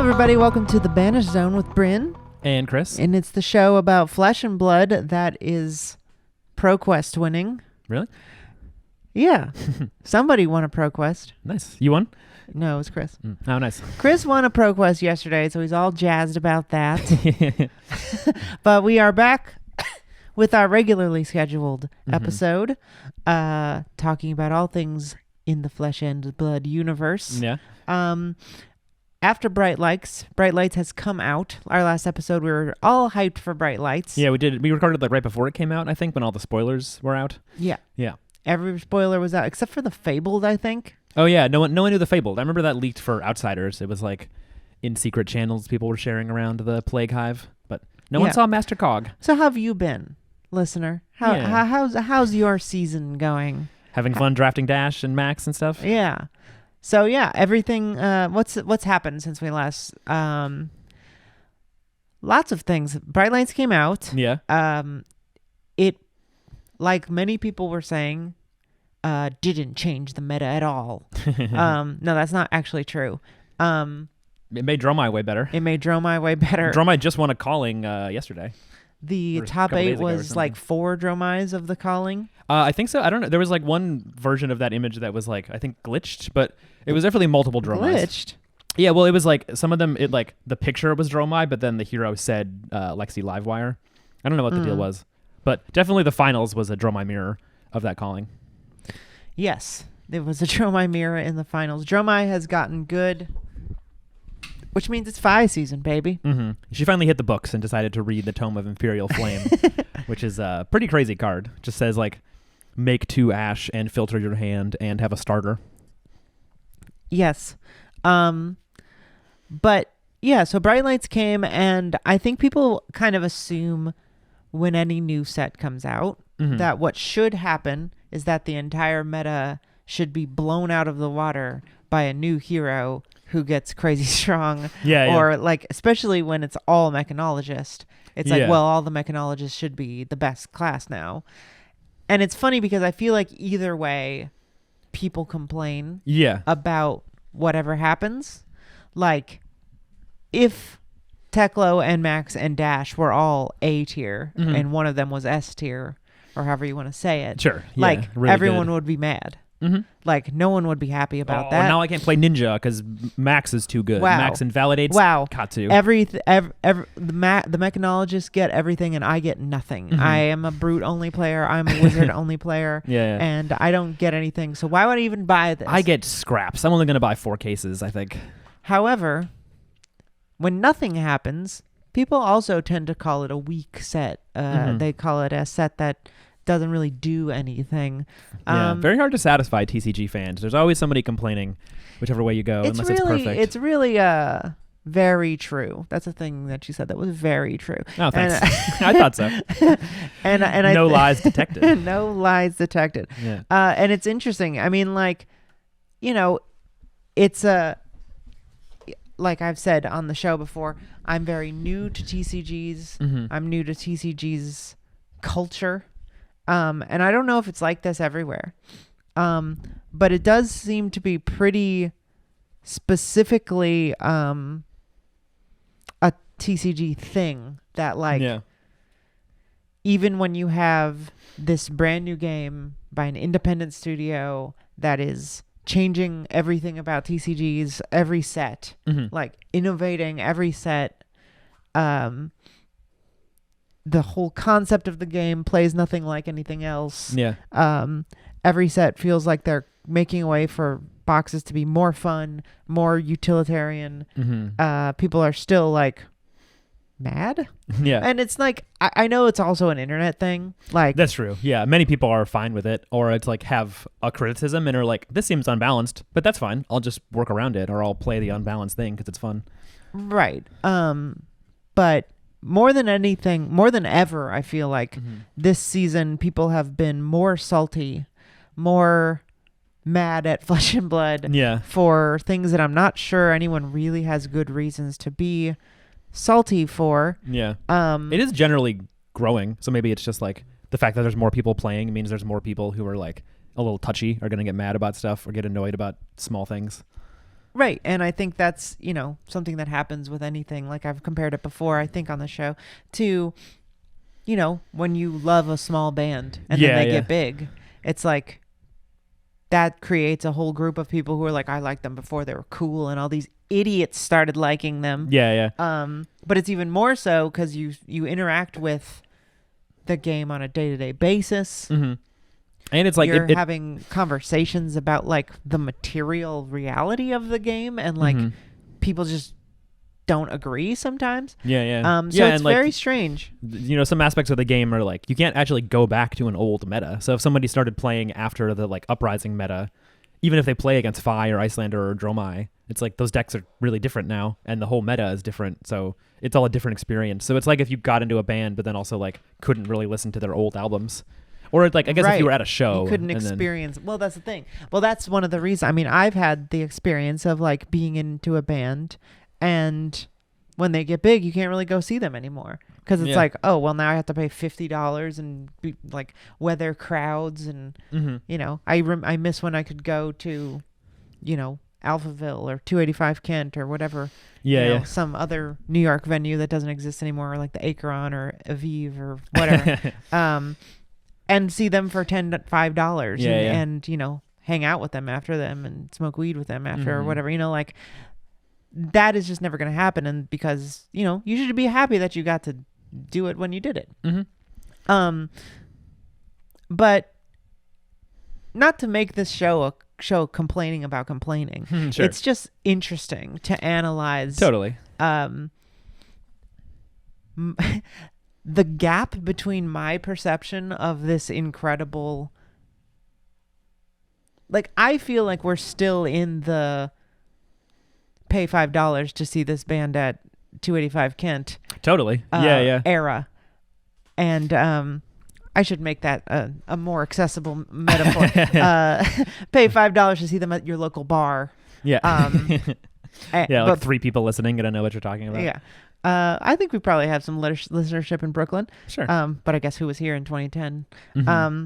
everybody. Welcome to the Banished Zone with Bryn. And Chris. And it's the show about flesh and blood that is ProQuest winning. Really? Yeah. Somebody won a ProQuest. Nice. You won? No, it was Chris. Oh, nice. Chris won a ProQuest yesterday, so he's all jazzed about that. But we are back with our regularly scheduled episode, talking about all things in the flesh and blood universe. Yeah. After Bright Lights has come out. Our last episode, we were all hyped for Bright Lights. Yeah, we did. We recorded like right before it came out, I think, when all the spoilers were out. Yeah. Yeah. Every spoiler was out, except for the Fabled, I think. Oh, yeah. No one knew the Fabled. I remember that leaked for outsiders. It was like in secret channels people were sharing around the Plague Hive, but no one saw Master Cog. So how have you been, listener? How's your season going? Having fun drafting Dash and Max and stuff? Yeah. So yeah, everything. What's happened since we last? Lots of things. Bright Lights came out. Yeah. It, like many people were saying, didn't change the meta at all. No, that's not actually true. It made Dromai way better. Dromai just won a calling yesterday. The top 8 was like 4 Dromais of the calling. I think so. I don't know. There was like one version of that image that was like, I think glitched, but it was definitely multiple Dromais. Glitched? Yeah, well, it was like some of them, it like the picture was Dromai, but then the hero said Lexi Livewire. I don't know what the deal was, but definitely the finals was a Dromai mirror of that calling. Yes, there was a Dromai mirror in the finals. Dromai has gotten good, which means it's Fi season, baby. Mm-hmm. She finally hit the books and decided to read the Tome of Imperial Flame, which is a pretty crazy card. Just says like, make 2 ash and filter your hand and have a starter. Yes. But yeah, so Bright Lights came, and I think people kind of assume when any new set comes out that what should happen is that the entire meta should be blown out of the water by a new hero who gets crazy strong. Or like, especially when it's all mechanologist. It's like, well, all the mechanologists should be the best class now. And it's funny because I feel like either way, people complain about whatever happens. Like, if Teklo and Max and Dash were all A tier and one of them was S tier, or however you want to say it, like really everyone would be mad. Like, no one would be happy about that. Now I can't play Ninja because Max is too good. Wow. Max invalidates Katsu. The mechanologists get everything and I get nothing. I am a brute only player. I'm a wizard only player. And I don't get anything. So why would I even buy this? I get scraps. I'm only going to buy 4 cases, I think. However, when nothing happens, people also tend to call it a weak set. They call it a set that doesn't really do anything. Very hard to satisfy TCG fans. There's always somebody complaining whichever way you go, unless it's perfect. It's really very true. That's a thing that she said that was very true. Oh, thanks. I thought so. and no lies detected. No lies detected. Yeah. And it's interesting. I mean, like, you know, it's like I've said on the show before, I'm very new to TCGs. I'm new to TCG's culture. And I don't know if it's like this everywhere. But it does seem to be pretty specifically a TCG thing that, like, even when you have this brand new game by an independent studio that is changing everything about TCGs, every set, like innovating every set, the whole concept of the game plays nothing like anything else. Every set feels like they're making a way for boxes to be more fun, more utilitarian. People are still like mad. And it's like, I know it's also an internet thing. Like, that's true. Yeah. Many people are fine with it, or it's like have a criticism and are like, this seems unbalanced, but that's fine. I'll just work around it, or I'll play the unbalanced thing because it's fun. Right. But more than anything, more than ever, I feel like this season people have been more salty, more mad at Flesh and Blood for things that I'm not sure anyone really has good reasons to be salty for. It is generally growing, so maybe it's just like the fact that there's more people playing means there's more people who are like a little touchy, are going to get mad about stuff or get annoyed about small things. Right. And I think that's, something that happens with anything. Like I've compared it before, I think on the show, to, when you love a small band and then they get big, it's like that creates a whole group of people who are like, I liked them before they were cool, and all these idiots started liking them. Yeah, yeah. But it's even more so because you interact with the game on a day-to-day basis. Mm-hmm. And it's like you're having conversations about like the material reality of the game, and like people just don't agree sometimes. Yeah, yeah. So it's very strange. Some aspects of the game are like you can't actually go back to an old meta. So if somebody started playing after the like Uprising meta, even if they play against Fi or Icelander or Dromai, it's like those decks are really different now, and the whole meta is different. So it's all a different experience. So it's like if you got into a band but then also like couldn't really listen to their old albums. Or like I guess if you were at a show, you couldn't experience. Well, that's the thing. Well, that's one of the reasons. I mean, I've had the experience of like being into a band, and when they get big, you can't really go see them anymore because it's like, oh, well, now I have to pay $50 and be, like weather crowds, and I miss when I could go to, Alphaville or 285 Kent or whatever. Some other New York venue that doesn't exist anymore, or like the Acheron or Aviv or whatever. And see them for $5 and hang out with them after them and smoke weed with them after or whatever, like that is just never going to happen. And because, you should be happy that you got to do it when you did it. Mm-hmm. But not to make this show a show complaining about complaining. Sure. It's just interesting to analyze. Totally. The gap between my perception of this incredible, like, I feel like we're still in the pay $5 to see this band at 285 Kent. Totally. Yeah. Era. And I should make that a more accessible metaphor. Pay $5 to see them at your local bar. Yeah. Like 3 people listening, and I know what you're talking about. Yeah. I think we probably have some listenership in Brooklyn. Sure. But I guess who was here in 2010. Mm-hmm.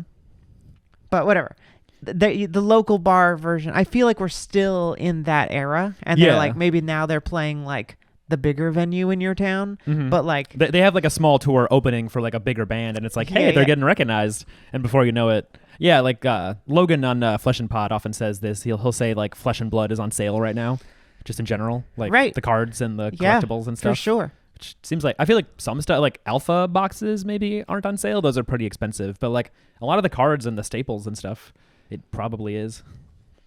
But whatever. The local bar version, I feel like we're still in that era. And they're like, maybe now they're playing like the bigger venue in your town. Mm-hmm. But like... They have like a small tour opening for like a bigger band. And it's like, hey, they're getting recognized. And before you know it... Yeah, like Logan on Flesh and Pod often says this. He'll say like Flesh and Blood is on sale right now. Just in general, like the cards and the collectibles and stuff. For sure. Which seems like, I feel like some stuff, like alpha boxes maybe aren't on sale. Those are pretty expensive. But like a lot of the cards and the staples and stuff, it probably is.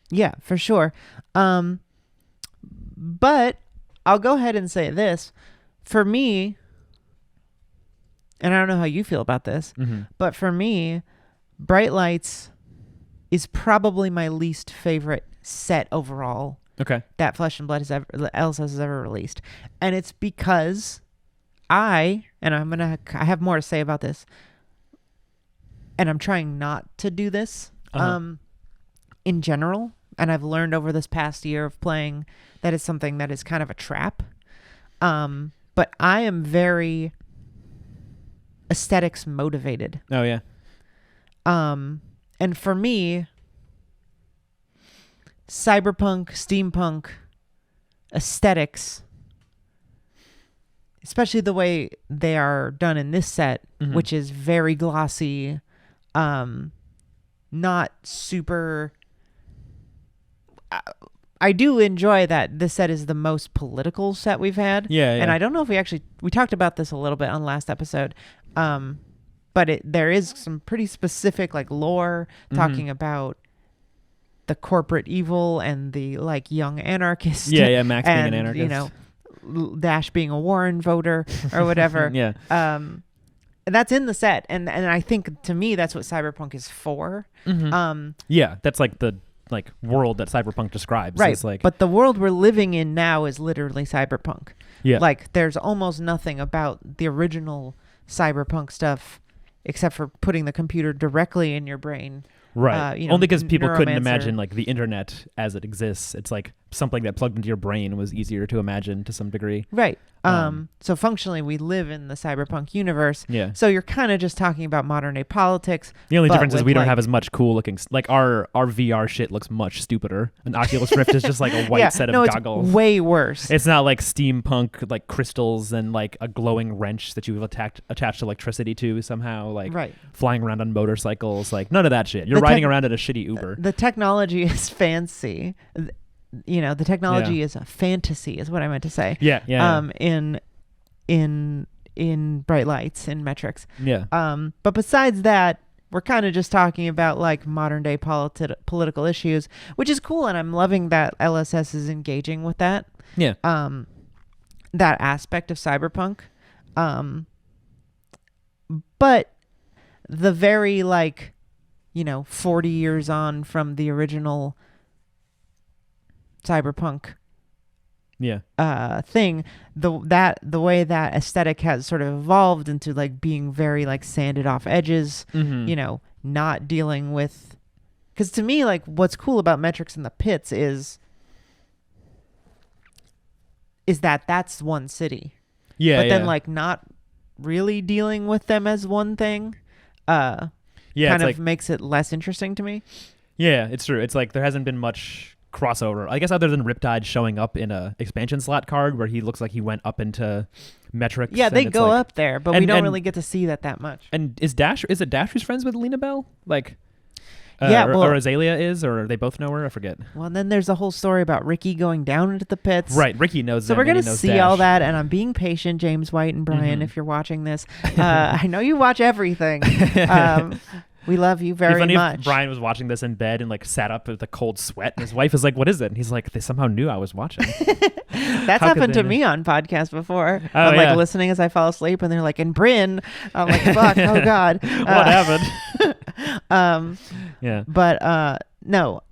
Yeah, for sure. But I'll go ahead and say this. For me, and I don't know how you feel about this, but for me, Bright Lights is probably my least favorite set overall. Okay. That Flesh and Blood has ever released. And it's because I have more to say about this, and I'm trying not to do this in general, and I've learned over this past year of playing that it's something that is kind of a trap. But I am very aesthetics motivated. Oh yeah. And for me, cyberpunk, steampunk aesthetics, especially the way they are done in this set, which is very glossy, not super... I do enjoy that this set is the most political set we've had. Yeah. And I don't know if we talked about this a little bit on the last episode, but there is some pretty specific like lore talking about the corporate evil and the like young anarchist. Yeah, Max being and, an anarchist. Dash being a Warren voter or whatever. Yeah. That's in the set, and I think to me that's what cyberpunk is for. Yeah, that's like the world that cyberpunk describes. Right. It's like, but the world we're living in now is literally cyberpunk. Yeah. Like there's almost nothing about the original cyberpunk stuff except for putting the computer directly in your brain. Right. Only because people couldn't neuromancer. imagine like the internet as it exists. It's like something that plugged into your brain was easier to imagine to some degree. Right. So functionally, we live in the cyberpunk universe. Yeah. So you're kind of just talking about modern day politics. The only but difference is with, we don't like- have as much cool looking, like our VR shit looks much stupider. An Oculus Rift is just like a white set of goggles. It's way worse. It's not like steampunk, like crystals and like a glowing wrench that you've attached electricity to somehow, like Right. flying around on motorcycles, like none of that shit. You're The riding around in a shitty Uber. The technology is fancy. You know, the technology is a fantasy, is what I meant to say. Yeah. In bright lights, in metrics. Yeah. But besides that, we're kind of just talking about like modern day political issues, which is cool, and I'm loving that LSS is engaging with that. Yeah. That aspect of cyberpunk. But the very 40 years on from the original cyberpunk thing, the way that aesthetic has sort of evolved into like being very like sanded off edges, not dealing with, because to me, like, what's cool about Metrics in the Pits is that that's one city. Yeah. But then like not really dealing with them as one thing kind of makes it less interesting to me. Yeah, it's true. It's like there hasn't been much crossover, I guess, other than Riptide showing up in a expansion slot card where he looks like he went up into Metrics. Yeah, they go like, up there, but we don't really get to see that much. And is it Dash who's friends with Lena Bell? Like, or Azalea is, or they both know her? I forget. Well, and then there's a whole story about Ricky going down into the pits. Right, Ricky knows. So we're gonna see Dash. all that, and I'm being patient, James White and Brian, if you're watching this. I know you watch everything. We love you very funny much. If Brian was watching this in bed and like sat up with a cold sweat, and his wife is like, "What is it?" And he's like, "They somehow knew I was watching." That's happened to me on podcasts before. I'm like listening as I fall asleep, and they're like, "And Bryn," I'm like, "Fuck, oh god, what happened?" Yeah, but no.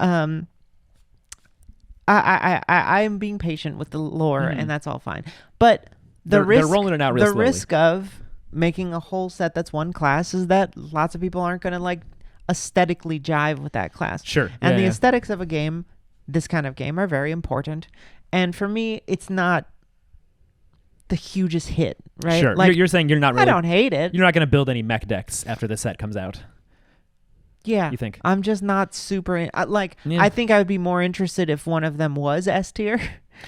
I'm being patient with the lore, and that's all fine. But they're rolling it out real slowly. Risk of making a whole set that's one class is that lots of people aren't going to like aesthetically jive with that class. Sure. And the aesthetics of a game, this kind of game, are very important. And for me, it's not the hugest hit, right? Sure. Like, you're saying you're not really. I don't hate it. You're not going to build any mech decks after the set comes out. Yeah. You think? I'm just not super I think I would be more interested if one of them was S tier.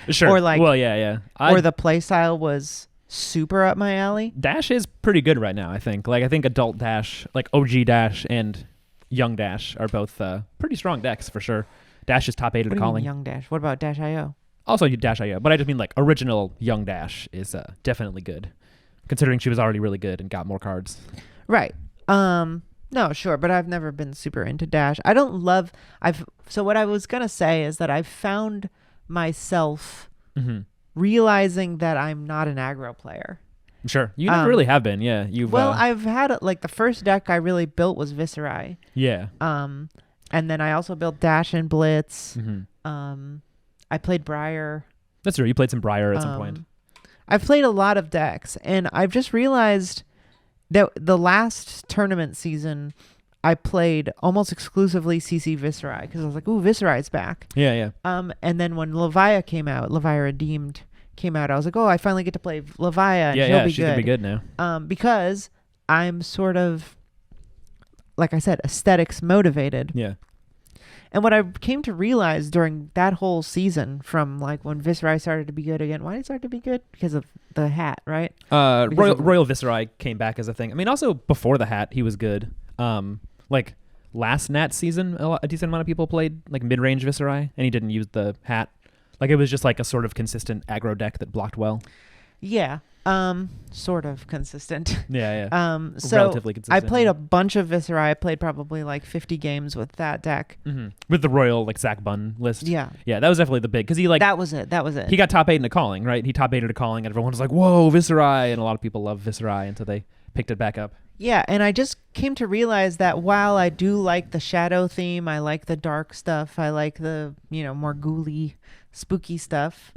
Sure. Or like, well, yeah. Or the playstyle was super up my alley. Dash is pretty good right now, I think. Like, I think Adult Dash, like OG Dash and Young Dash are both pretty strong decks for sure. Dash is top 8 at calling. Young Dash? What about Dash IO? Also Dash IO, but I just mean like original Young Dash is definitely good, considering she was already really good and got more cards. Right. No, sure, but I've never been super into Dash. I don't love. So what I was gonna say is that I've found myself realizing that I'm not an aggro player. Sure, you never really have been. Yeah, I've had like the first deck I really built was Viserai. Yeah. And then I also built Dash and Blitz. I played Briar. That's true. You played some Briar at some point. I've played a lot of decks, and I've just realized that the last tournament season, I played almost exclusively CC Viserai because I was like, "Ooh, Viserai's back." Yeah. And then when Levia came out, Levia Redeemed came out, I was like, "Oh, I finally get to play Levia, and she'll be she's gonna be good now." Because I'm sort of, like I said, aesthetics motivated. Yeah. And what I came to realize during that whole season, from like when Viserai started to be good again, why did it start to be good? Because of the hat, right? Royal Viserai came back as a thing. I mean, also before the hat, he was good. Like last Nat season, a decent amount of people played like mid-range Viserai, and he didn't use the hat. Like it was just like a sort of consistent aggro deck that blocked well. Yeah. Sort of consistent. Yeah. So relatively consistent. I played a bunch of Viserai. I played probably like 50 games with that deck. With the Royal like Zach Bunn list. Yeah. Yeah, that was definitely the big, because he like that was it. He got top 8 in a calling, right? He top 8 in a calling, and everyone was like, "Whoa, Viserai!" And a lot of people love Viserai, and so they picked it back up. Yeah, and I just came to realize that while I do like the shadow theme, I like the dark stuff, I like the more ghouly, spooky stuff.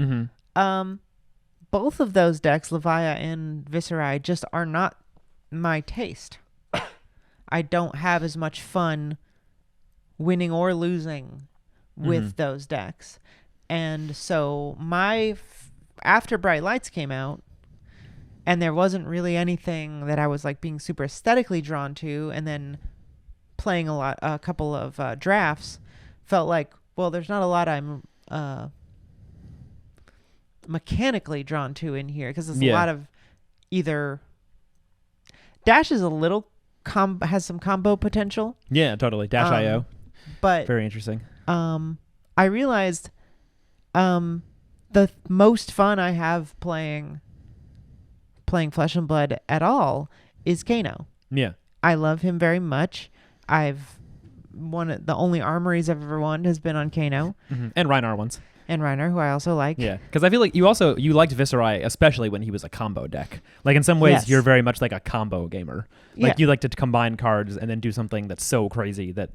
Both of those decks, Levia and Viserai, just are not my taste. I don't have as much fun winning or losing with those decks. And so after Bright Lights came out, and there wasn't really anything that I was like being super aesthetically drawn to, and then playing a couple of drafts, felt like, well, there's not a lot I'm mechanically drawn to in here, because there's a lot of either Dash is a little has some combo potential. Yeah, totally. Dash IO. But very interesting. I realized the most fun I have playing Flesh and Blood at all is Kano. Yeah. I love him very much. I've won the only armories I've ever won has been on Kano. Mm-hmm. And Reinar ones. And Reiner, who I also like. Yeah, because I feel like you liked Viserai, especially when he was a combo deck. Like in some ways, Yes. you're very much like a combo gamer. Like Yeah. you like to combine cards and then do something that's so crazy that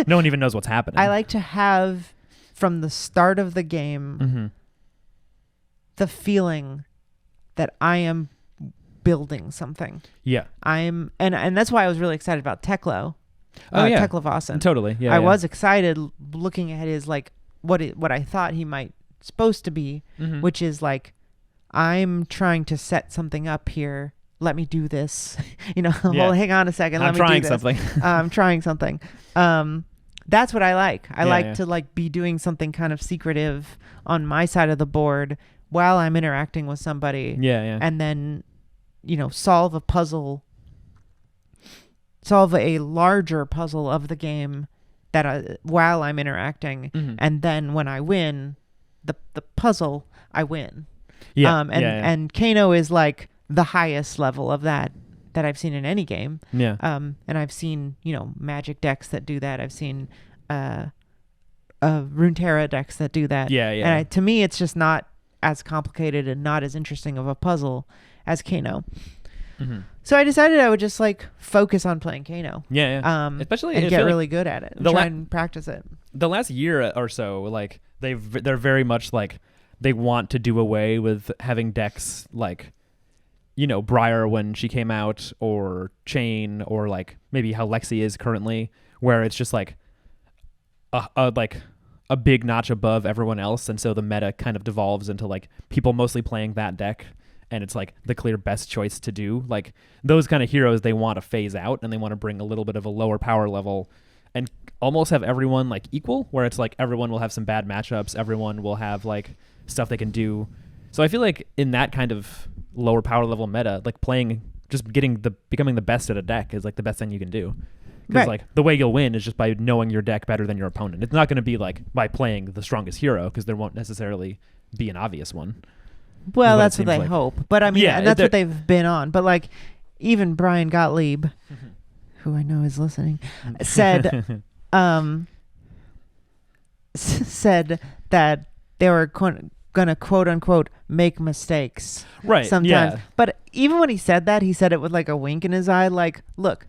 no one even knows what's happening. I like to have, from the start of the game, the feeling that I am building something. Yeah. And that's why I was really excited about Teklo. Yeah. Teklo Vossen. Totally. Yeah. I was excited looking at his like what I thought he might supposed to be, which is like, I'm trying to set something up here. Let me do this. Well, hang on a second. I'm trying something. I'm trying something. That's what I like. I like to like be doing something kind of secretive on my side of the board while I'm interacting with somebody. Yeah. And then, solve a larger puzzle of the game while I'm interacting, and then when I win the puzzle, I win. Yeah. And Kano is like the highest level of that I've seen in any game. Yeah. And I've seen, Magic decks that do that. I've seen Runeterra decks that do that. Yeah. And to me, it's just not as complicated and not as interesting of a puzzle as Kano. So I decided I would just like focus on playing Kano. Yeah. Especially and get really good at it. And try and practice it. The last year or so, like they're very much like they want to do away with having decks like, Briar when she came out, or Chain, or like maybe how Lexi is currently, where it's just like a big notch above everyone else, and so the meta kind of devolves into like people mostly playing that deck. And it's like the clear best choice to do. Like those kind of heroes, they want to phase out, and they want to bring a little bit of a lower power level and almost have everyone like equal, where it's like everyone will have some bad matchups. Everyone will have like stuff they can do. So I feel like in that kind of lower power level meta, like becoming the best at a deck is like the best thing you can do. Because like the way you'll win is just by knowing your deck better than your opponent. It's not going to be like by playing the strongest hero, because there won't necessarily be an obvious one. Well, that's what they hope. But I mean, and that's what they've been on. But like, even Brian Gottlieb, who I know is listening, said said that they were gonna quote unquote make mistakes. Right. Sometimes. Yeah. But even when he said that, he said it with like a wink in his eye. Like, look,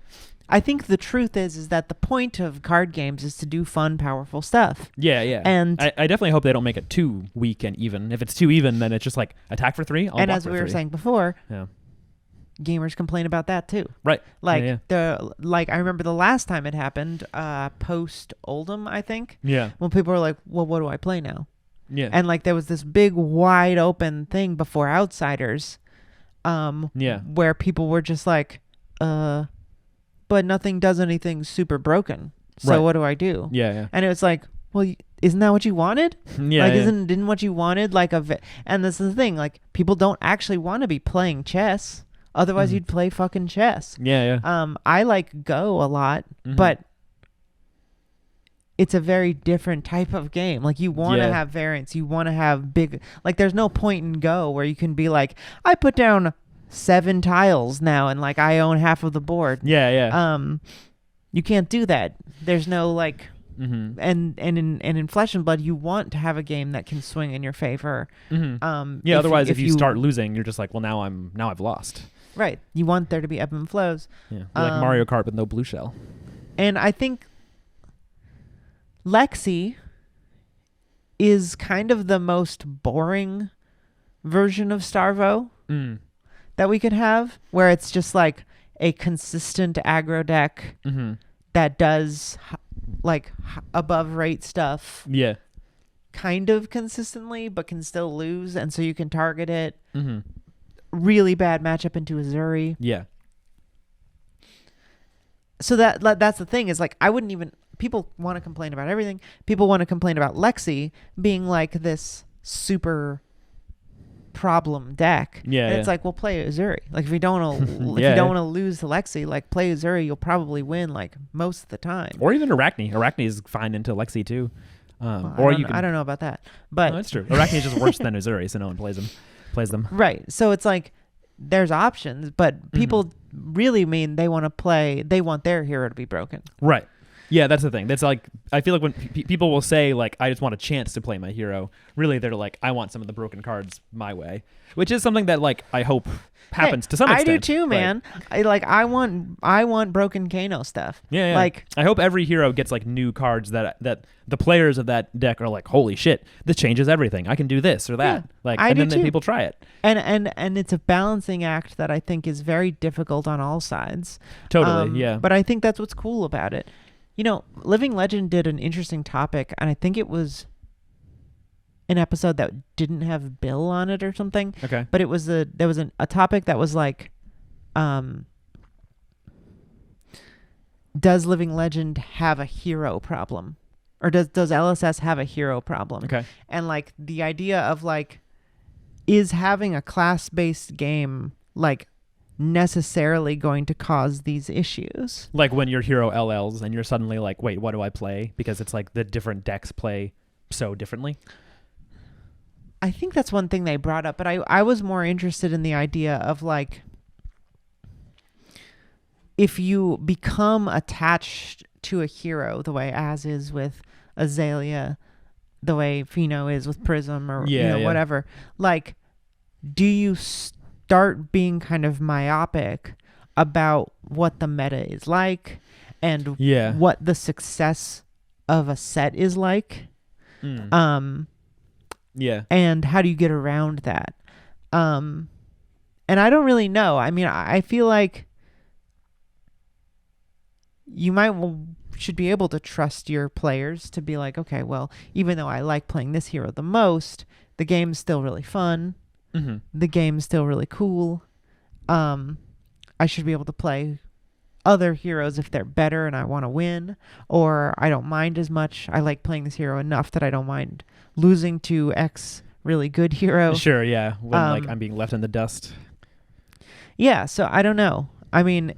I think the truth is that the point of card games is to do fun, powerful stuff. Yeah. And I definitely hope they don't make it too weak and even. If it's too even, then it's just like attack for 3. And as we were saying before, yeah, gamers complain about that too. Right. Like I remember the last time it happened, post Oldham, I think. Yeah. When people were like, "Well, what do I play now?" Yeah. And like there was this big wide open thing before Outsiders, where people were just like, but nothing does anything super broken. So what do I do? Yeah. And it was like, well, isn't that what you wanted? Yeah. Like, didn't what you wanted like and this is the thing, like people don't actually want to be playing chess. Otherwise you'd play fucking chess. Yeah. I like Go a lot, but it's a very different type of game. Like you want to have variance. You want to have big, like there's no point in Go where you can be like, I put down 7 tiles now and like I own half of the board. Yeah. You can't do that. There's no like, and in Flesh and Blood, you want to have a game that can swing in your favor. Otherwise, if you start losing, you're just like, well, now I've lost. Right. You want there to be ebb and flows. Yeah. Like Mario Kart with no blue shell. And I think Lexi is kind of the most boring version of Starvo that we could have, where it's just like a consistent aggro deck that does like above rate stuff. Yeah. kind of consistently, but can still lose, and so you can target it. Mm-hmm. Really bad matchup into Azuri. Yeah. So that's the thing is like I wouldn't even. People want to complain about everything. People want to complain about Lexi being like this super problem deck. Yeah, and it's like, well, play Azuri. Like if you don't want to, if Yeah, you don't yeah. want to lose to Lexi, like play Azuri, you'll probably win like most of the time. Or even Arachne. Arachne is fine into Lexi too. Well, Or I don't know about that, but no, that's true. Arachne is just worse than Azuri, so no one plays them. right. So it's like there's options, but people really mean they want to play. They want their hero to be broken. Right. Yeah, that's the thing. That's like, I feel like when people will say like, I just want a chance to play my hero. Really, they're like, I want some of the broken cards my way, which is something that like I hope happens to some extent. I do too, man. I want broken Kano stuff. Yeah. Like I hope every hero gets like new cards that the players of that deck are like, holy shit, this changes everything. I can do this or that. Yeah, and then people try it. And it's a balancing act that I think is very difficult on all sides. Totally, yeah. But I think that's what's cool about it. You know, Living Legend did an interesting topic, and I think it was an episode that didn't have Bill on it or something. Okay. But there was a topic that was like, does Living Legend have a hero problem? Or does LSS have a hero problem? Okay. And like the idea of like, is having a class-based game like necessarily going to cause these issues? Like when your hero LLs and you're suddenly like, wait, what do I play? Because it's like the different decks play so differently. I think that's one thing they brought up, but I was more interested in the idea of like, if you become attached to a hero the way Az is with Azalea, the way Fino is with Prism, or whatever, like, do you start being kind of myopic about what the meta is like and what the success of a set is like? And how do you get around that? And I don't really know. I mean, I feel like you should be able to trust your players to be like, okay, well, even though I like playing this hero the most, the game's still really fun. Mm-hmm. The game's still really cool. I should be able to play other heroes if they're better and I want to win, or I don't mind as much. I like playing this hero enough that I don't mind losing to X really good hero. Sure, yeah. When like I'm being left in the dust. Yeah, so I don't know. I mean,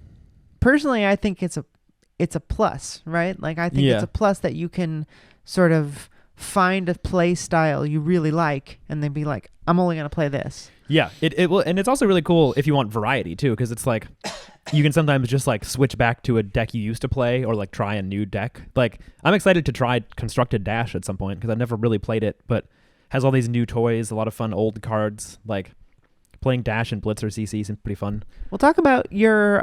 personally, I think it's a plus, right? Like I think it's a plus that you can sort of find a play style you really like and then be like, I'm only going to play this. Yeah, it will, and it's also really cool if you want variety too, because it's like you can sometimes just like switch back to a deck you used to play or like try a new deck. Like I'm excited to try Constructed Dash at some point because I've never really played it, but has all these new toys, a lot of fun old cards. Like playing Dash and Blitz or CC seems pretty fun. We'll talk about your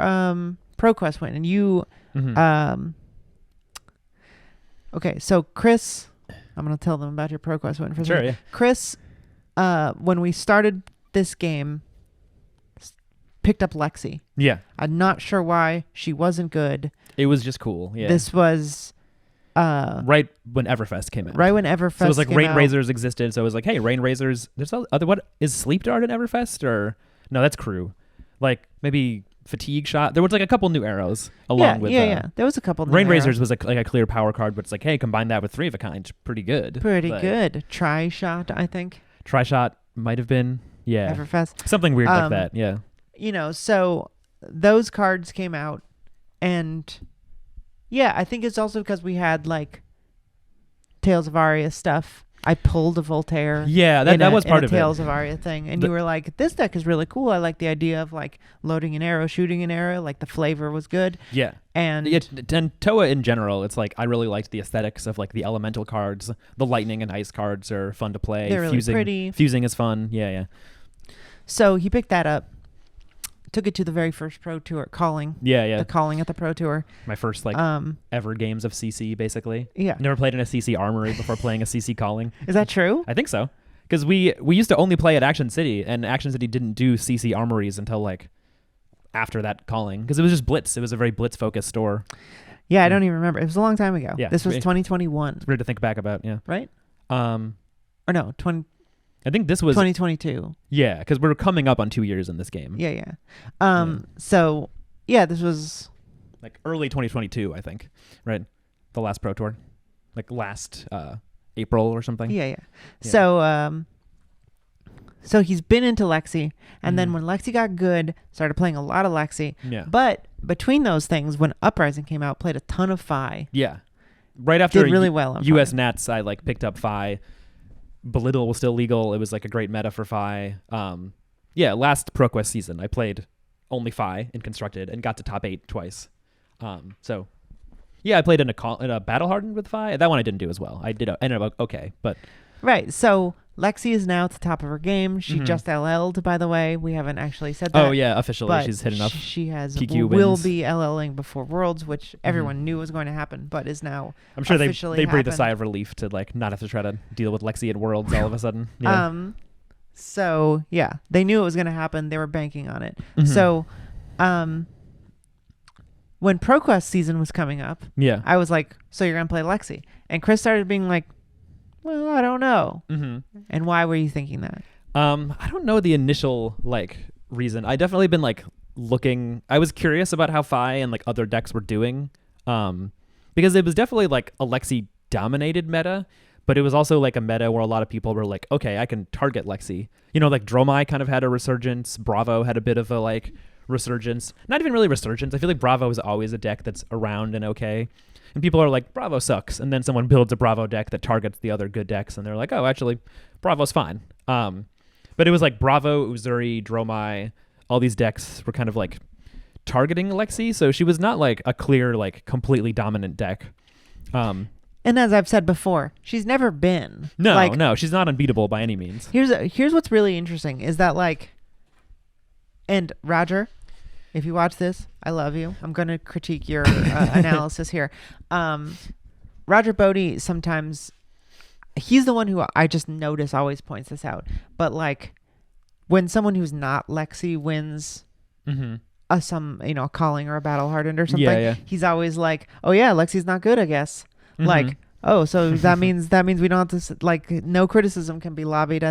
ProQuest win, and you okay, so Chris, I'm going to tell them about your ProQuest win for a second. Yeah. Chris, when we started this game, picked up Lexi. Yeah. I'm not sure why. She wasn't good. It was just cool. Yeah. This was right when Everfest came out. Right when Everfest so it was like came Rain out. Razors existed, so it was like, hey, Rain Razors, there's other, what is Sleep Dart in Everfest? Or no, that's Crew. Like maybe Fatigue Shot. There was like a couple new arrows along with there was a couple new Rain arrows. Razors was like a clear power card, but it's like, hey, combine that with 3 of a kind. Pretty good. Good. Try Shot, I think. Try Shot might have been. Yeah. Everfest. Something weird like that. Yeah. You know, so those cards came out, and yeah, I think it's also because we had like Tales of Aria stuff. I pulled a Voltaire. Yeah, that was part of it. Tales of Aria thing, and you were like, "This deck is really cool. I like the idea of like loading an arrow, shooting an arrow. Like the flavor was good." Yeah, and Toa in general, it's like I really liked the aesthetics of like the elemental cards. The lightning and ice cards are fun to play. They're really pretty. Fusing is fun. Yeah. So he picked that up. Took it to the very first Pro Tour calling. Yeah. The calling at the Pro Tour. My first like ever games of CC, basically. Yeah. Never played in a CC Armory before playing a CC calling. Is that true? I think so. Because we used to only play at Action City, and Action City didn't do CC Armories until like after that calling. Because it was just Blitz. It was a very Blitz-focused store. Yeah, I don't even remember. It was a long time ago. Yeah. This was 2021. It's weird to think back about, yeah. Right? or no, 20, I think this was 2022. Yeah, because we're coming up on 2 years in this game. Yeah. So yeah, this was like early 2022, I think. Right, the last Pro Tour, like last April or something. Yeah. So he's been into Lexi, and then when Lexi got good, started playing a lot of Lexi. Yeah. But between those things, when Uprising came out, played a ton of Fi. Yeah. Right after did really well on US Fi. Nats, I like picked up Fi. Belittle was still legal. It was like a great meta for Fi. Last ProQuest season, I played only Fi in Constructed and got to top 8 twice. So yeah, I played in a Battle Hardened with Fi. That one I didn't do as well. I ended up okay, but right. So Lexi is now at the top of her game. She just LL'd, by the way. We haven't actually said that. Oh yeah, officially but she's hit enough. She has PQ will wins. be LLing before Worlds, which everyone knew was going to happen, but is now. I'm sure officially they breathed a happened. sigh of relief to like not have to try to deal with Lexi at Worlds all of a sudden. Yeah. So yeah, they knew it was going to happen. They were banking on it. Mhm. So, when ProQuest season was coming up, Yeah. I was like, "So you're going to play Lexi?" And Chris started being like, "Well, I don't know." Mm-hmm. And why were you thinking that? I don't know the initial like reason. I definitely been like looking. I was curious about how Fi and like other decks were doing, because it was definitely like a Lexi dominated meta, but it was also like a meta where a lot of people were like, okay, I can target Lexi. You know, like Dromai kind of had a resurgence. Bravo had a bit of a like resurgence. Not even really resurgence. I feel like Bravo is always a deck that's around and okay. And people are like, Bravo sucks. And then someone builds a Bravo deck that targets the other good decks. And they're like, oh, actually, Bravo's fine. But it was like Bravo, Uzuri, Dromai, all these decks were kind of like targeting Lexi. So she was not like a clear, like completely dominant deck. And as I've said before, she's never been. No, she's not unbeatable by any means. Here's what's really interesting is that like, and Roger, if you watch this, I love you. I'm going to critique your analysis here. Roger Bodie sometimes, he's the one who I just notice always points this out. But like when someone who's not Lexi wins a calling or a battle hardened or something, he's always like, oh yeah, Lexi's not good, I guess. Like, oh, so that means we don't have to, like, no criticism can be lobbied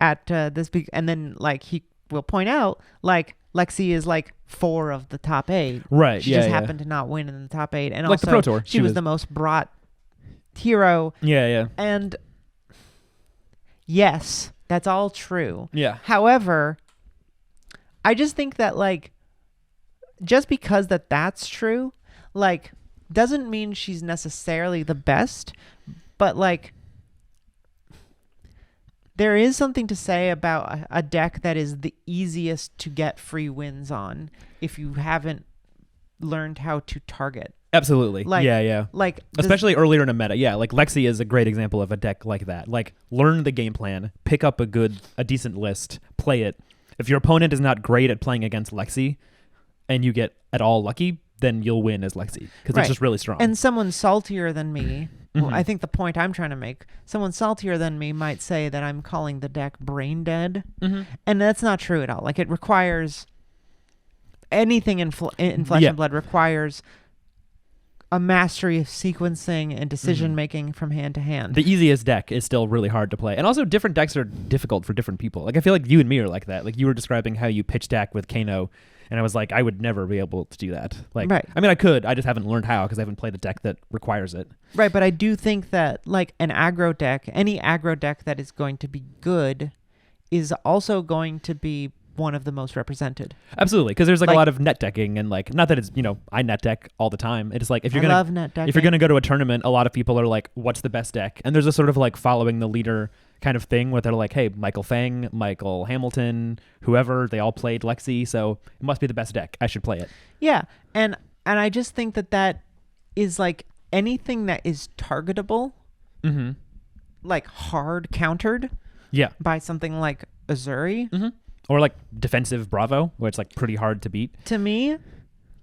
at this and then like he will point out like Lexi is like 4 of the top 8. Right. She just happened to not win in the top 8. And like also the Pro Tour. she was the most brought hero. Yeah. And yes, that's all true. Yeah. However, I just think that like just because that's true, like doesn't mean she's necessarily the best, but like there is something to say about a deck that is the easiest to get free wins on if you haven't learned how to target. Absolutely. Like, yeah. Like especially earlier in a meta. Yeah, like Lexi is a great example of a deck like that. Like learn the game plan, pick up a decent list, play it. If your opponent is not great at playing against Lexi and you get at all lucky, then you'll win as Lexi because it's just really strong. And someone saltier than me, well, I think the point I'm trying to make, someone saltier than me might say that I'm calling the deck brain dead. And that's not true at all. Like it requires anything in Flesh and Blood requires a mastery of sequencing and decision making from hand to hand. The easiest deck is still really hard to play. And also different decks are difficult for different people. Like I feel like you and me are like that. Like you were describing how you pitch deck with Kano, and I was like, I would never be able to do that. Like, right. I mean, I could. I just haven't learned how because I haven't played a deck that requires it. Right, but I do think that like an aggro deck, any aggro deck that is going to be good is also going to be one of the most represented. Absolutely, because there's like a lot of net decking and like not that it's I net deck all the time. It's like if you're love net decking. If you're gonna go to a tournament, a lot of people are like, what's the best deck? And there's a sort of like following the leader kind of thing where they're like, hey, Michael Fang, Michael Hamilton, whoever, they all played Lexi, so it must be the best deck. I should play it. Yeah, and I just think that is like anything that is targetable, like hard countered, by something like Uzuri, or like defensive Bravo, where it's like pretty hard to beat. To me,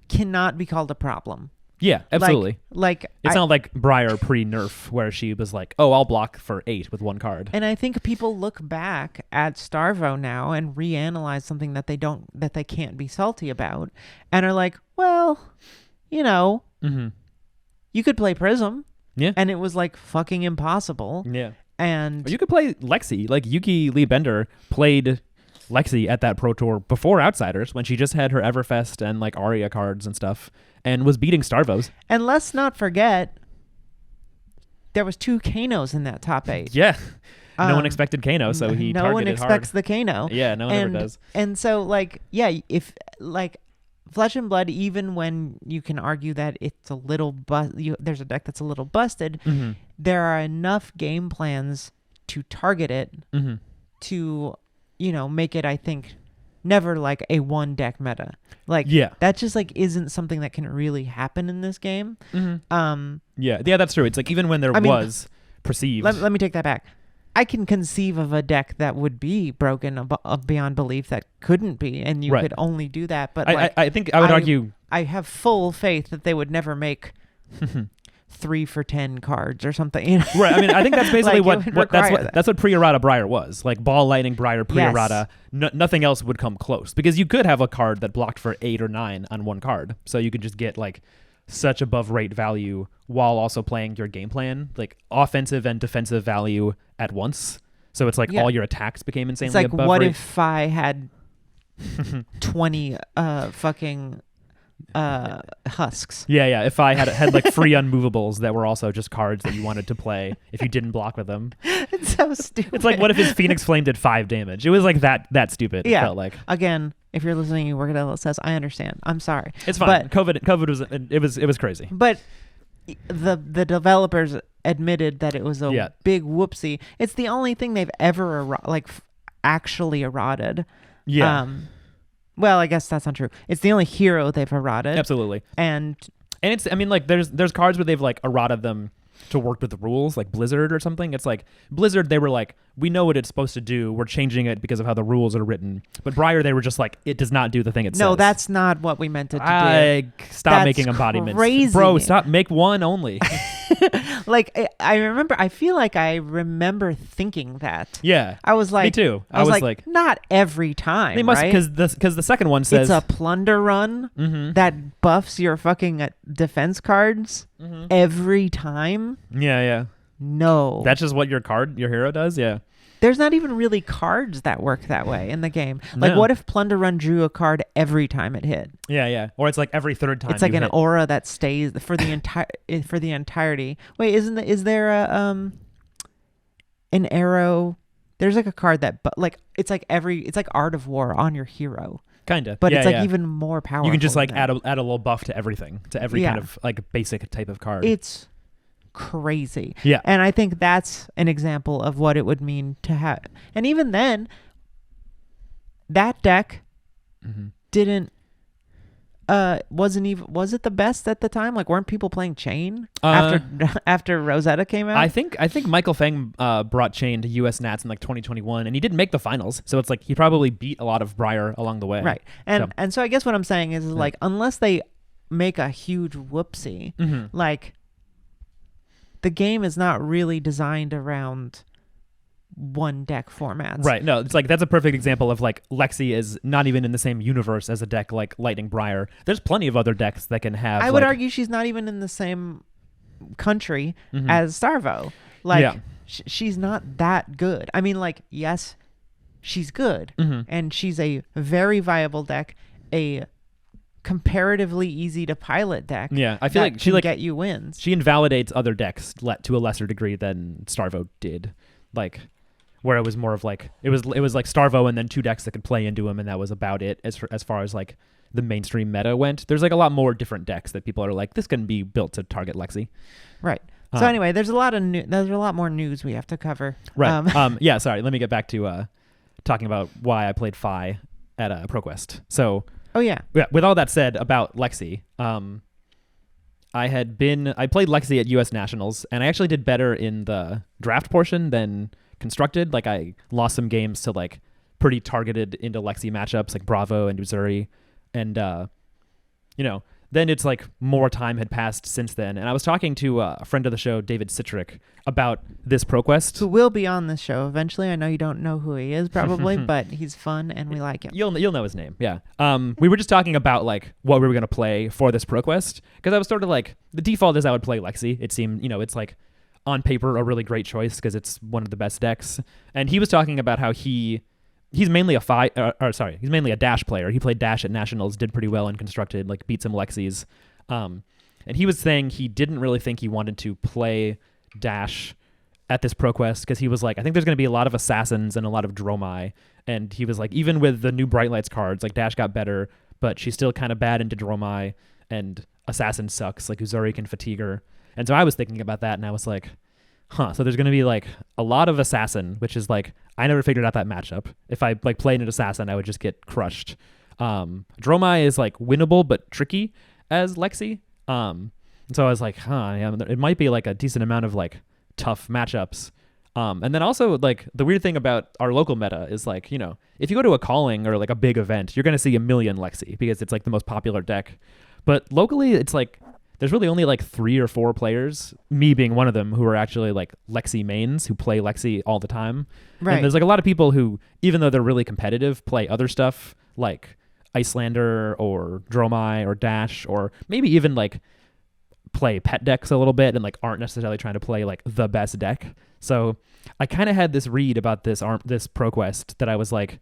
cannot be called a problem. Yeah, absolutely. Like it's not like Briar pre-nerf where she was like, oh, I'll block for 8 with 1 card. And I think people look back at Starvo now and reanalyze something that they can't be salty about, and are like, well, you could play Prism. Yeah. And it was like fucking impossible. Yeah. And you could play Lexi. Like Yuki Lee Bender played Lexi at that Pro Tour before Outsiders when she just had her Everfest and like Aria cards and stuff and was beating Starvos. And let's not forget, there was 2 Kanos in that top 8. Yeah. No one expected Kano, so he no targeted one expects hard. the Kano. Yeah, no one ever does. And so, like, yeah, if like Flesh and Blood, even when you can argue that it's a little there's a deck that's a little busted, there are enough game plans to target it to, make it, I think, never like a 1 deck meta. Like, that just like isn't something that can really happen in this game. Yeah, that's true. It's like even when there was perceived. Let me take that back. I can conceive of a deck that would be broken beyond belief that couldn't be, and you could only do that. But I think I would argue I have full faith that they would never make 3 for 10 cards or something. Right. I mean, I think that's basically Like, that's what pre-errata Briar was. Like Ball, Lightning, Briar, pre-errata. Yes. Nothing else would come close because you could have a card that blocked for 8 or 9 on 1 card, so you could just get like such above rate value while also playing your game plan, like offensive and defensive value at once. So it's like all your attacks became insanely above rate. It's like, what if I had 20 fucking husks? Yeah. If I had like free unmovables that were also just cards that you wanted to play if you didn't block with them. It's so stupid. It's like, what if his Phoenix Flame did 5 damage? It was like that stupid. Yeah. It felt like. Again, if you're listening, you work at LSS, I understand. I'm sorry. It's fine. But COVID was crazy. But the developers admitted that it was a big whoopsie. It's the only thing they've ever actually eroded. Yeah. Well, I guess that's not true. It's the only hero they've eroded. Absolutely. And it's, I mean, like there's cards where they've like eroded them to work with the rules, like Blizzard or something. It's like Blizzard, they were like, we know what it's supposed to do. We're changing it because of how the rules are written. But Briar, they were just like, it does not do the thing it says. No, that's not what we meant it to do. Stop making embodiments. Crazy. Bro, stop. Make 1 only. Like, I feel like I remember thinking that. Yeah. I was like, me too. I was like, not every time, they must, right? Because the second one says it's a plunder run that buffs your fucking defense cards every time. Yeah. No. That's just what your hero does? Yeah. There's not even really cards that work that way in the game. Like, what if Plunder Run drew a card every time it hit? Yeah. Or it's like every third time. It's like an aura that stays for the entirety. Wait, is there an arrow? There's like a card that, but like it's like Art of War on your hero. Kinda. But it's like even more powerful. You can just like add a little buff to everything, to every kind of like basic type of card. It's crazy. Yeah. And I think that's an example of what it would mean to have. And even then, that deck didn't was it the best at the time? Like, weren't people playing Chain after Rosetta came out? I think Michael Feng brought Chain to US Nats in like 2021, and he didn't make the finals, so it's like he probably beat a lot of Briar along the way. Right. And so I guess what I'm saying is like, unless they make a huge whoopsie, like, the game is not really designed around 1 deck formats. Right. No, it's like that's a perfect example of like Lexi is not even in the same universe as a deck like Lightning Briar. There's plenty of other decks that can have. I would argue she's not even in the same country as Starvo. Like, she's not that good. I mean, like, yes, she's good, and she's a very viable deck, a comparatively easy to pilot deck. Yeah, I feel like she like get you wins. She invalidates other decks to a lesser degree than Starvo did. Like, where it was more of like it was like Starvo and then 2 decks that could play into him, and that was about it as far as like the mainstream meta went. There's like a lot more different decks that people are like, this can be built to target Lexi. Right. So anyway, there's a lot more news we have to cover. Right. Yeah. Sorry. Let me get back to talking about why I played Phi at ProQuest. So. Oh yeah. With all that said about Lexi, I played Lexi at US Nationals, and I actually did better in the draft portion than constructed. Like, I lost some games to like pretty targeted into Lexi matchups like Bravo and Uzuri, and then it's like more time had passed since then. And I was talking to a friend of the show, David Citrick, about this ProQuest. Who will be on this show eventually. I know you don't know who he is probably, but he's fun and we like him. You'll know his name, yeah. We were just talking about like what we were going to play for this ProQuest, because I was sort of like, the default is I would play Lexi. It seemed, it's like on paper a really great choice because it's one of the best decks. And he was talking about how he's mainly he's mainly a Dash player. He played Dash at Nationals, did pretty well in Constructed, like beat some Lexis. And he was saying he didn't really think he wanted to play Dash at this ProQuest because he was like, I think there's going to be a lot of Assassins and a lot of Dromai. And he was like, even with the new Bright Lights cards, like Dash got better, but she's still kind of bad into Dromai, and Assassin sucks. Like Uzuri can fatigue her. And so I was thinking about that, and I was like, so there's going to be like a lot of Assassin, which is like, I never figured out that matchup. If I like played an Assassin, I would just get crushed. Dromai is like winnable but tricky as Lexi. And so I was like, yeah, it might be like a decent amount of like tough matchups. And then also like the weird thing about our local meta is like, if you go to a calling or like a big event, you're going to see a million Lexi because it's like the most popular deck. But locally, it's like there's really only like 3 or 4 players, me being one of them, who are actually like Lexi mains who play Lexi all the time. Right. And there's like a lot of people who, even though they're really competitive, play other stuff like Icelander or Dromai or Dash, or maybe even like play pet decks a little bit and like aren't necessarily trying to play like the best deck. So I kind of had this read about this ProQuest that I was like,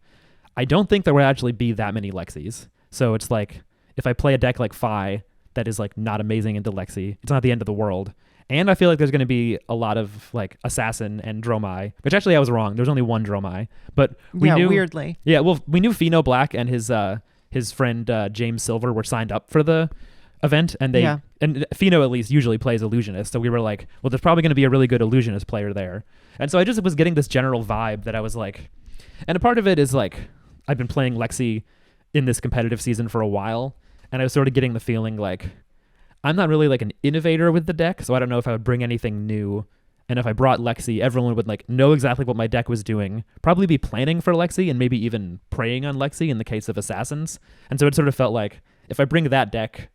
I don't think there would actually be that many Lexis. So it's like, if I play a deck like Phi that is like not amazing into Lexi, it's not the end of the world. And I feel like there's going to be a lot of like Assassin and Dromai, which actually I was wrong. There's only one Dromai, but we knew weirdly. Yeah, well, we knew Fino Black and his friend James Silver were signed up for the event, and and Fino at least usually plays Illusionist, so we were like, well, there's probably going to be a really good Illusionist player there. And so I just was getting this general vibe that I was like, and a part of it is like, I've been playing Lexi in this competitive season for a while, and I was sort of getting the feeling like I'm not really like an innovator with the deck, so I don't know if I would bring anything new. And if I brought Lexi, everyone would like know exactly what my deck was doing, probably be planning for Lexi and maybe even preying on Lexi in the case of Assassins. And so it sort of felt like if I bring that deck,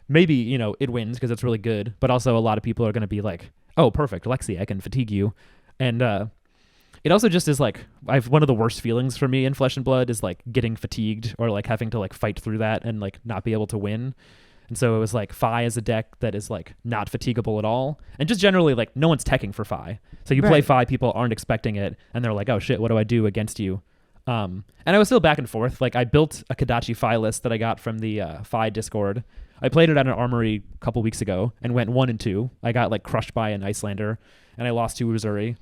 maybe, it wins because it's really good, but also a lot of people are going to be like, oh, perfect, Lexi, I can fatigue you. And it also just is like, one of the worst feelings for me in Flesh and Blood is like getting fatigued or like having to like fight through that and like not be able to win. And so it was like Phi is a deck that is like not fatigable at all. And just generally like no one's teching for Phi. So you play Phi, people aren't expecting it, and they're like, oh shit, what do I do against you? And I was still back and forth. Like I built a Kadachi Phi list that I got from the Phi Discord. I played it at an armory a couple weeks ago and went 1-2. I got like crushed by an Icelander, and I lost to Uzuri.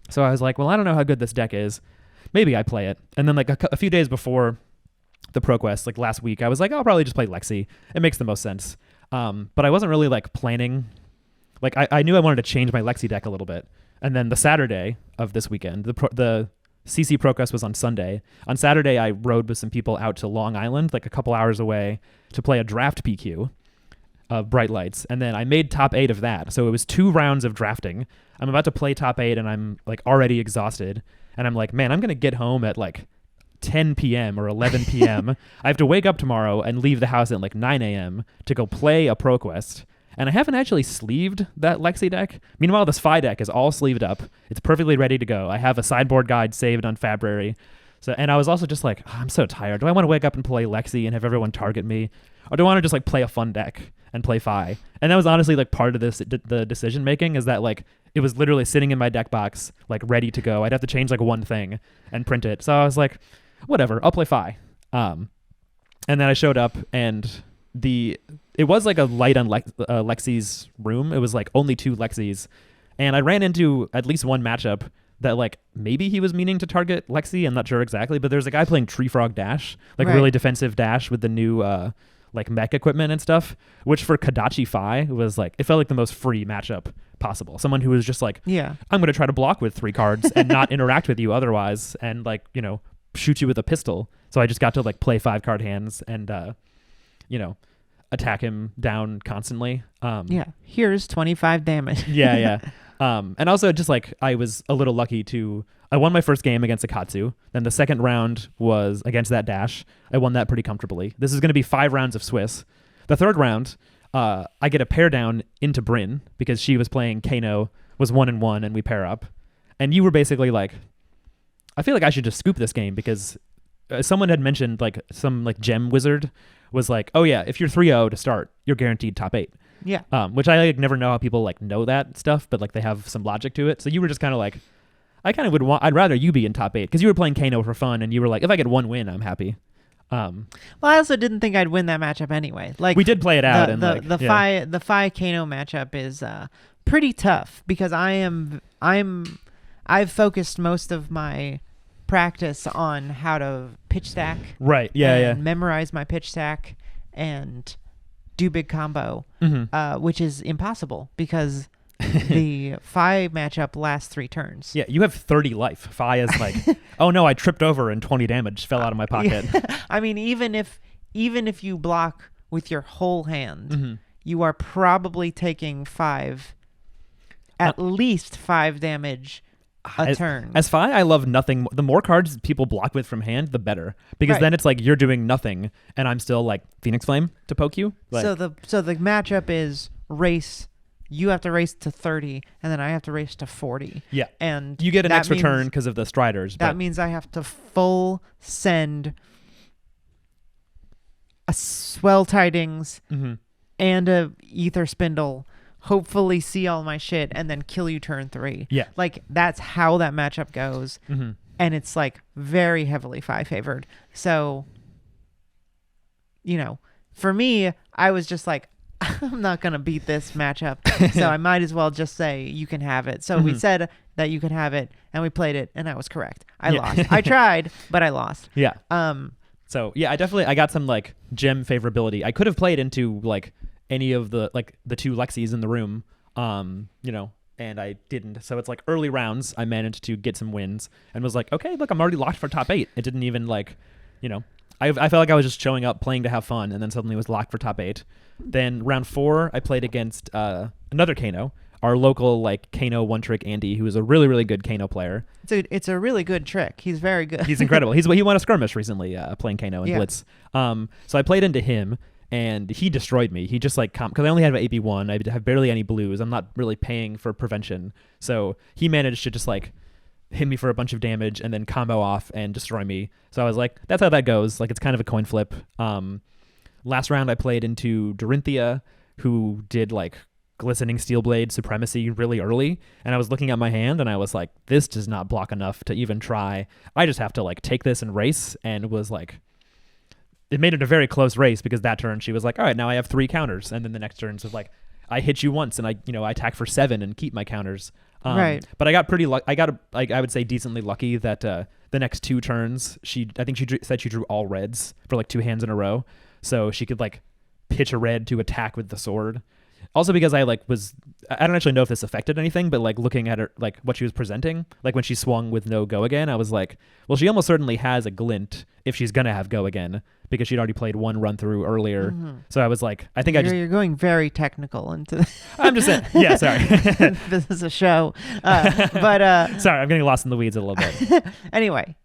So I was like, well, I don't know how good this deck is. Maybe I play it. And then like a few days before the ProQuest, like last week, I was like, I'll probably just play Lexi. It makes the most sense. But I wasn't really like planning. Like I knew I wanted to change my Lexi deck a little bit. And then the Saturday of this weekend, the CC ProQuest was on Sunday. On Saturday, I rode with some people out to Long Island, like a couple hours away, to play a draft PQ of Bright Lights. And then I made top 8 of that. So it was 2 rounds of drafting. I'm about to play top 8 and I'm like already exhausted. And I'm like, man, I'm going to get home at like 10 p.m. or 11 p.m. I have to wake up tomorrow and leave the house at like 9 a.m. to go play a ProQuest. And I haven't actually sleeved that Lexi deck. Meanwhile, this Phi deck is all sleeved up. It's perfectly ready to go. I have a sideboard guide saved on Fabrary. And I was also just like, I'm so tired. Do I want to wake up and play Lexi and have everyone target me? Or do I want to just like play a fun deck and play Phi? And that was honestly like part of the decision making, is that like it was literally sitting in my deck box, like ready to go. I'd have to change like one thing and print it. So I was like, whatever, I'll play Phi. And then I showed up, and it was like a light on Lexi's room. It was like only 2 Lexis. And I ran into at least one matchup that like maybe he was meaning to target Lexi. I'm not sure exactly, but there's a guy playing Tree Frog Dash, like really defensive Dash with the new like mech equipment and stuff, which for Kadachi Phi was like, it felt like the most free matchup possible. Someone who was just like, I'm going to try to block with 3 cards and not interact with you otherwise, and like, shoot you with a pistol. So I just got to like play 5 card hands and attack him down constantly. Here's 25 damage. And also just like I was a little lucky I won my first game against Akatsu. Then the second round was against that Dash. I won that pretty comfortably. This is going to be 5 rounds of Swiss. The third round, I get a pair down into Bryn because she was playing Kano, was 1-1, and we pair up. And you were basically like, I feel like I should just scoop this game because someone had mentioned like some like gem wizard was like, oh yeah, if you're 3-0 to start, you're guaranteed top 8. Yeah. Which I like, never know how people like know that stuff, but like they have some logic to it. So you were just kind of like, I'd rather you be in top 8 because you were playing Kano for fun, and you were like, if I get one win, I'm happy. Well, I also didn't think I'd win that matchup anyway. Like we did play it out, the Phi Kano matchup is pretty tough because I've focused most of my practice on how to pitch stack, right? Yeah, memorize my pitch stack and do big combo, which is impossible because the Phi matchup lasts 3 turns. Yeah, you have 30 life. Phi is like, oh no, I tripped over and 20 damage fell out of my pocket. Yeah. I mean, even if you block with your whole hand, you are probably taking 5, at least 5 damage a turn. As Phi, I love nothing. The more cards people block with from hand, the better, because then it's like you're doing nothing, and I'm still like Phoenix Flame to poke you. Like, so the matchup is race. You have to race to 30, and then I have to race to 40. Yeah, and you get an extra turn because of the Striders. That means I have to full send a Swell Tidings and a Ether Spindle. Hopefully see all my shit and then kill you turn 3. Yeah, like that's how that matchup goes, and it's like very heavily Phi favored. So, for me, I was just like, I'm not going to beat this matchup, so I might as well just say you can have it. So we said that you can have it, and we played it, and I was correct. I lost. I tried, but I lost. Yeah. So, yeah, I got some, like, gem favorability. I could have played into, like, any of the, like, the 2 Lexis in the room, and I didn't. So it's, like, early rounds, I managed to get some wins and was like, okay, look, I'm already locked for top 8. It didn't even, like, I felt like I was just showing up, playing to have fun, and then suddenly was locked for top 8. Then round 4, I played against another Kano, our local like Kano one-trick Andy, who is a really, really good Kano player. It's a really good trick. He's very good. He's incredible. He won a skirmish recently playing Kano in Blitz. So I played into him, and he destroyed me. He just like because I only had an AP1. I have barely any blues. I'm not really paying for prevention. So he managed to just like hit me for a bunch of damage and then combo off and destroy me. So I was like, that's how that goes. Like, it's kind of a coin flip. Last round I played into Dorinthia, who did like glistening steel blade supremacy really early, and I was looking at my hand and I was like, this does not block enough to even try. I just have to like take this and race, and was like, it made it a very close race because that turn she was like, all right, now I have 3 counters, and then the next turns was like, I hit you once and I attack for 7 and keep my counters. Right. But I got pretty I would say decently lucky that the next 2 turns I think she said she drew all reds for like 2 hands in a row, so she could like pitch a red to attack with the sword. Also because I don't actually know if this affected anything, but like looking at her, like what she was presenting, like when she swung with no go again, I was like, well, she almost certainly has a glint if she's gonna have go again, because she'd already played 1 run through earlier. So I was like, I think you're going very technical into this. I'm just saying, yeah, sorry. This is a show, but sorry, I'm getting lost in the weeds a little bit. Anyway.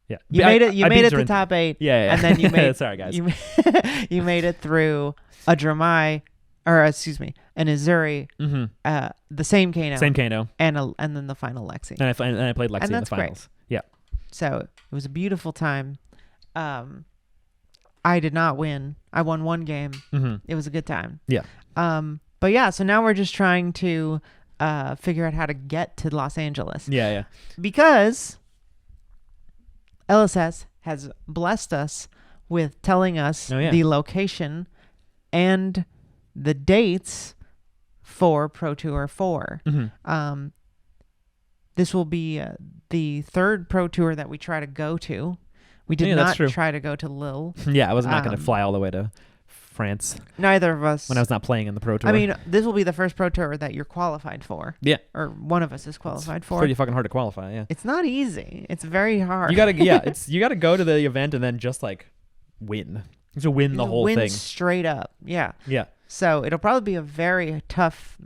Yeah, you made it to top 8. Yeah. And then you made sorry guys. You made it through a Dramai, or excuse me, an Azuri, the same Kano, and then the final Lexi. And I played Lexi in the finals. Great. Yeah. So it was a beautiful time. I did not win. I won 1 game. It was a good time. Yeah. But yeah, so now we're just trying to figure out how to get to Los Angeles. Yeah. Because LSS has blessed us with telling us the location and the dates for Pro Tour 4. This will be the 3rd Pro Tour that we try to go to. We did not try to go to Lille. Yeah, I was not going to fly all the way to France. Neither of us. When I was not playing in the Pro Tour. I mean, this will be the first Pro Tour that you're qualified for. Yeah. Or one of us is qualified for. It's pretty fucking hard to qualify, yeah. It's not easy. It's very hard. You gotta go to the event and then just like win. You have to win the whole thing. Straight up. Yeah. Yeah. So it'll probably be a very tough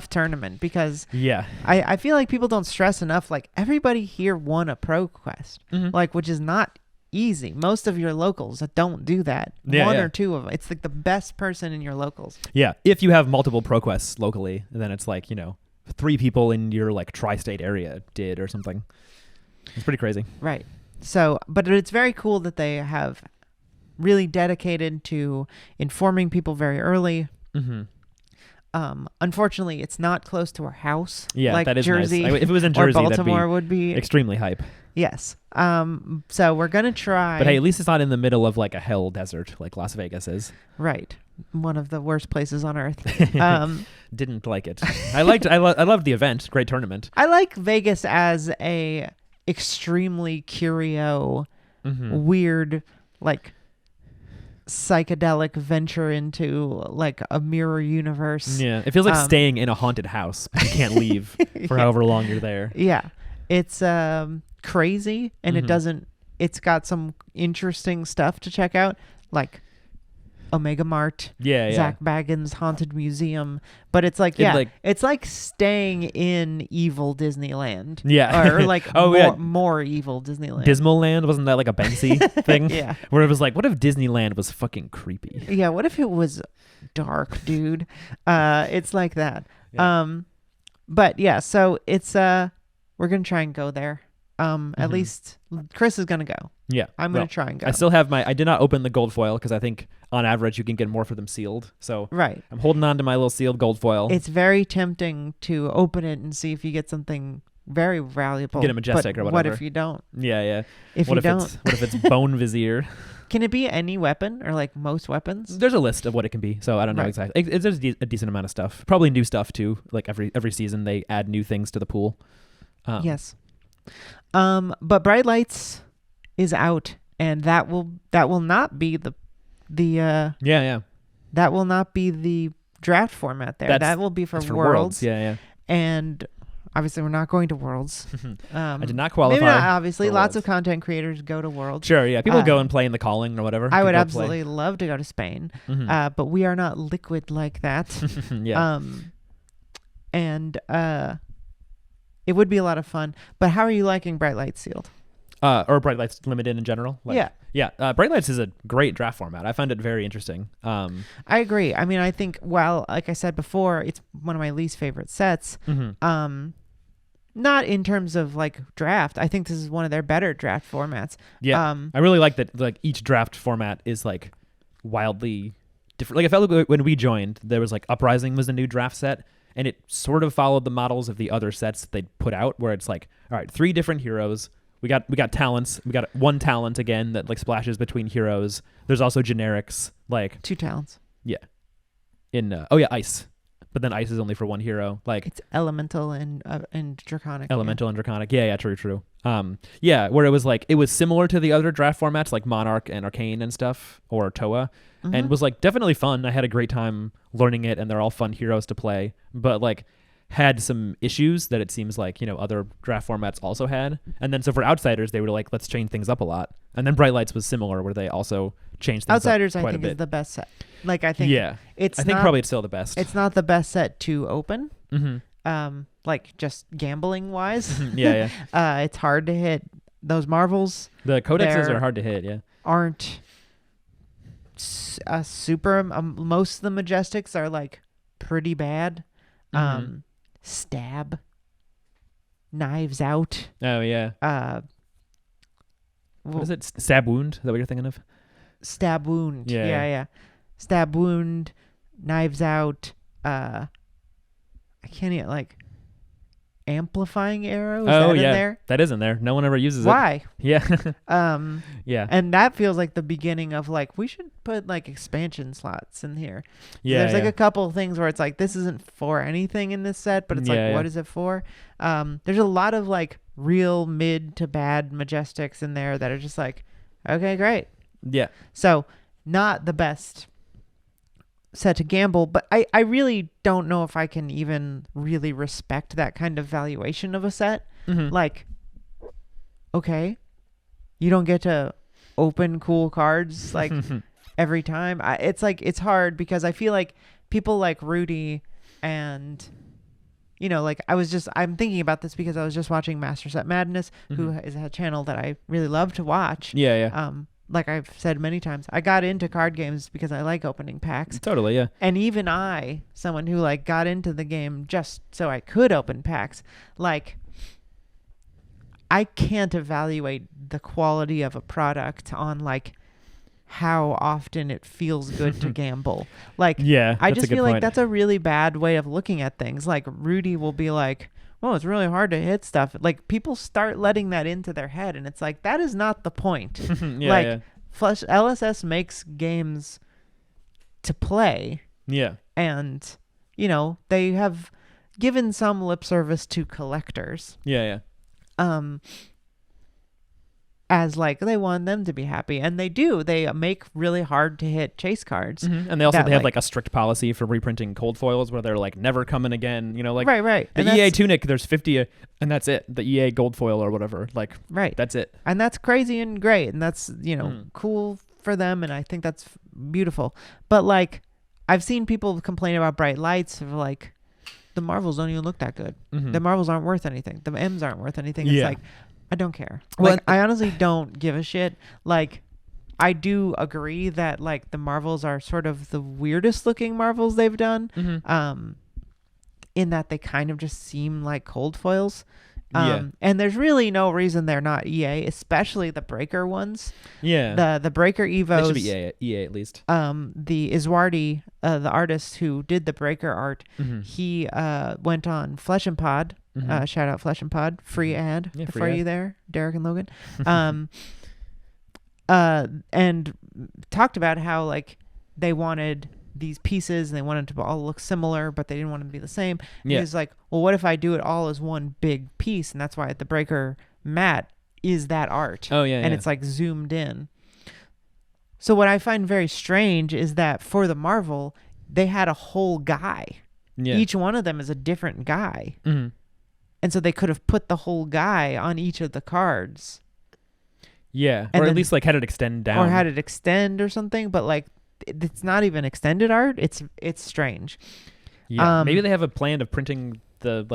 tournament because yeah, I feel like people don't stress enough. Like, everybody here won a ProQuest, like, which is not easy. Most of your locals don't do that. One or 2 of them. It's like the best person in your locals. Yeah, if you have multiple ProQuests locally, then it's like 3 people in your like tri-state area did or something. It's pretty crazy. Right. So, but it's very cool that they have really dedicated to informing people very early. Mm-hmm. Unfortunately, it's not close to our house. Yeah, like that is Jersey nice. If it was in Jersey, or Baltimore that'd would be be extremely hype. Yes. So we're gonna try. But hey, at least it's not in the middle of like a hell desert like Las Vegas is. Right. One of the worst places on earth. Didn't like it. I loved the event. Great tournament. I like Vegas as a extremely curio, weird, like psychedelic venture into like a mirror universe. Yeah, it feels like staying in a haunted house. But you can't leave for however long you're there. Yeah, it's crazy, and it's got some interesting stuff to check out, like Omega Mart, Zach Baggins' Haunted Museum, but it's like it's like staying in evil Disneyland, or like more evil Disneyland. Dismal Land, wasn't that like a Banksy thing? Yeah, where it was like, what if Disneyland was fucking creepy? Yeah, what if it was dark, dude? It's like that. Yeah. But yeah, so it's we're gonna try and go there. At least Chris is gonna go. Yeah, I'm gonna try and go. I still have I did not open the gold foil because I think on average you can get more for them sealed. So right, I'm holding on to my little sealed gold foil. It's very tempting to open it and see if you get something very valuable. Get a majestic or whatever. What if you don't? Yeah. What if it's bone vizier? Can it be any weapon or like most weapons? There's a list of what it can be, so I don't know exactly. There's a decent amount of stuff. Probably new stuff too. Like every season they add new things to the pool. Yes. But Bright Lights is out, and that will not be the that will not be the draft format there. That will be for Worlds. Yeah. And obviously we're not going to Worlds. I did not qualify. Maybe not, obviously. Lots of content creators go to Worlds. Sure, yeah. People go and play in the Calling or whatever. I would absolutely love to go to Spain. But we are not liquid like that. Yeah. And it would be a lot of fun. But how are you liking Bright Lights Sealed? Or Bright Lights Limited in general? Yeah. Bright Lights is a great draft format. I found it very interesting. I agree. I mean, I think, well, like I said before, it's one of my least favorite sets. Not in terms of like draft. I think this is one of their better draft formats. Yeah. I really like that like each draft format is like wildly different. Like I felt like when we joined, there was like Uprising was a new draft set. And it sort of followed the models of the other sets that they'd put out, where it's like, all right, 3 different heroes. We got talents. We got 1 talent again that like splashes between heroes. There's also generics like 2 talents. Yeah. In ice, but then ice is only for 1 hero. Like it's elemental and draconic. Elemental and draconic. Yeah, true. Where it was like it was similar to the other draft formats like Monarch and Arcane and stuff, or Toa, and was like definitely fun. I had a great time learning it, and they're all fun heroes to play. But like had some issues that it seems like other draft formats also had. And then so for Outsiders, they were like, let's change things up a lot. And then Bright Lights was similar, where they also changed things Outsiders up quite I think a bit. is the best set. Like I think probably it's still the best. It's not the best set to open. Like just gambling wise. Yeah. It's hard to hit those marvels. The codexes are hard to hit. Yeah. Aren't super. Most of the majestics are like pretty bad. Stab, Knives Out. Oh yeah. What is it? Stab Wound? Is that what you're thinking of? Stab Wound. Yeah. Stab Wound, Knives Out. I can't even like Amplifying Arrow. Is that in there? That is in there. No one ever uses it. Why? Yeah. Yeah. And that feels like the beginning of like we should put like expansion slots in here. Yeah. There's like a couple of things where it's like this isn't for anything in this set, but it's what is it for? There's a lot of like real mid to bad majestics in there that are just like, okay, great. Yeah. So not the best set to gamble, but I really don't know if I can even really respect that kind of valuation of a set. Like, okay, you don't get to open cool cards like every time. It's like it's hard because I feel like people like Rudy and like I'm thinking about this because I was just watching Master Set Madness, who is a channel that I really love to watch. Yeah. Like I've said many times, I got into card games because I like opening packs. Totally, yeah. And even I, someone who like got into the game just so I could open packs, like I can't evaluate the quality of a product on like how often it feels good to gamble. Like, Yeah, I that's a just good feel like point. that's a really bad way of looking at things. Like Rudy will be like, "Oh, it's really hard to hit stuff." Like people start letting that into their head, and it's like that is not the point. Yeah, Like yeah. LSS makes games to play, Yeah. and they have given some lip service to collectors. Yeah, yeah. As like they want them to be happy, and they do. They make really hard to hit chase cards. And they have like a strict policy for reprinting cold foils where they're like never coming again. Like right. the And EA Tunic, there's 50, and that's it. The EA gold foil or whatever, like right. that's it. And that's crazy and great, and that's cool for them, and I think that's beautiful. But like, I've seen people complain about bright lights of like, the Marvels don't even look that good. The Marvels aren't worth anything. The M's aren't worth anything. It's like, I don't care. Well, like, I honestly don't give a shit. Like, I do agree that like the Marvels are sort of the weirdest looking Marvels they've done. In that they kind of just seem like cold foils. And there's really no reason they're not EA, especially the Breaker ones. Yeah. The Breaker Evos. They should be EA at least. The Iswardi, the artist who did the Breaker art, he went on Flesh and Pod. Shout out Flesh and Pod. Free ad for you there, Derek and Logan. And talked about how like they wanted these pieces and they wanted to all look similar, but they didn't want them to be the same. And he's like, well, what if I do it all as one big piece? And that's why the Breaker mat is that art. Oh yeah. And it's like zoomed in. So what I find very strange is that for the Marvel, they had a whole guy. Yeah. Each one of them is a different guy. And so they could have put the whole guy on each of the cards. Yeah. And or then, at least like had it extend down. Or had it extend or something. But like, it's not even extended art. It's strange. Yeah. Maybe they have a plan of printing the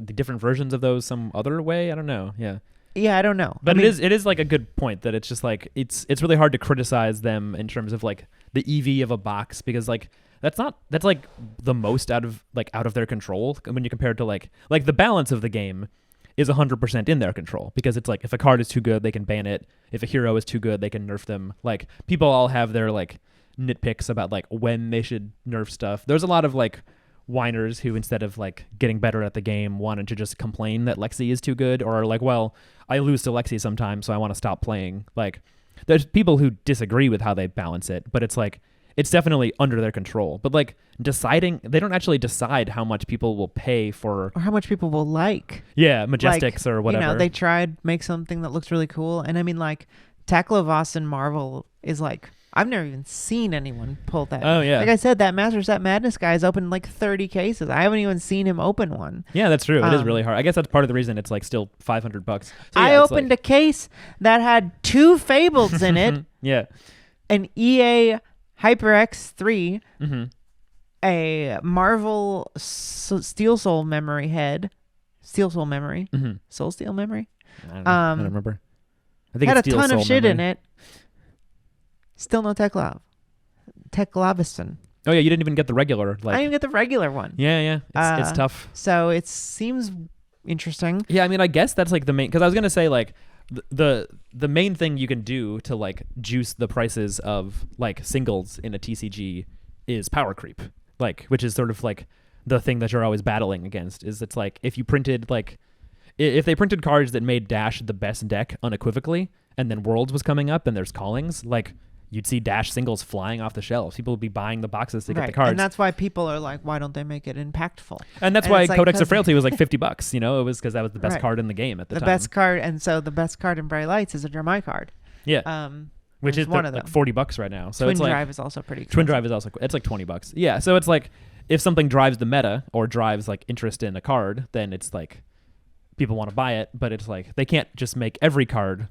different versions of those some other way. I don't know. Yeah. Yeah, I don't know. But it is like a good point that it's just like it's really hard to criticize them in terms of like the EV of a box, because like that's like the most out of their control when you compare it to like the balance of the game is 100% in their control, because it's like if a card is too good they can ban it, if a hero is too good they can nerf them. Like people all have their like nitpicks about like when they should nerf stuff. There's a lot of like whiners who, instead of like getting better at the game, wanted to just complain that Lexi is too good, or like, well, I lose to Lexi sometimes, so I want to stop playing. Like there's people who disagree with how they balance it, but it's like it's definitely under their control. But like they don't actually decide how much people will pay for, or how much people will like. Yeah, Majestics or whatever. They tried make something that looks really cool, and I mean like Taklovas and Marvel is like, I've never even seen anyone pull that. Oh, yeah. Like I said, that Master Set Madness guy's opened like 30 cases. I haven't even seen him open one. Yeah, that's true. It is really hard. I guess that's part of the reason it's like still $500. So, yeah, I opened a case that had 2 Fableds in it. Yeah. An EA HyperX 3, a Marvel Steel Soul Memory head. Steel Soul Memory? Soul Steel Memory? I don't remember. I think had it's a ton Steel of Soul shit Memory. in it. Still no Teklavison. Oh yeah, you didn't even get the regular. Like, I didn't even get the regular one. Yeah. It's tough. So it seems interesting. Yeah, I mean, I guess that's like the main, because I was gonna say like the main thing you can do to like juice the prices of like singles in a TCG is power creep, like, which is sort of like the thing that you're always battling against. Is it's like if you printed like if they printed cards that made Dash the best deck unequivocally, and then Worlds was coming up and there's callings, like you'd see Dash singles flying off the shelves. People would be buying the boxes to get the cards. And that's why people are like, why don't they make it impactful? And that's why Codex of Frailty was like $50. You know, it was because that was the best card in the game at the time. The best card, and so the best card in Bright Lights is a Dramai card. Yeah. Which is one of them. like $40 right now. So Twin it's like, Drive is also pretty expensive. Twin Drive is also, it's like $20. Yeah. So it's like if something drives the meta or drives like interest in a card, then it's like people want to buy it, but it's like they can't just make every card,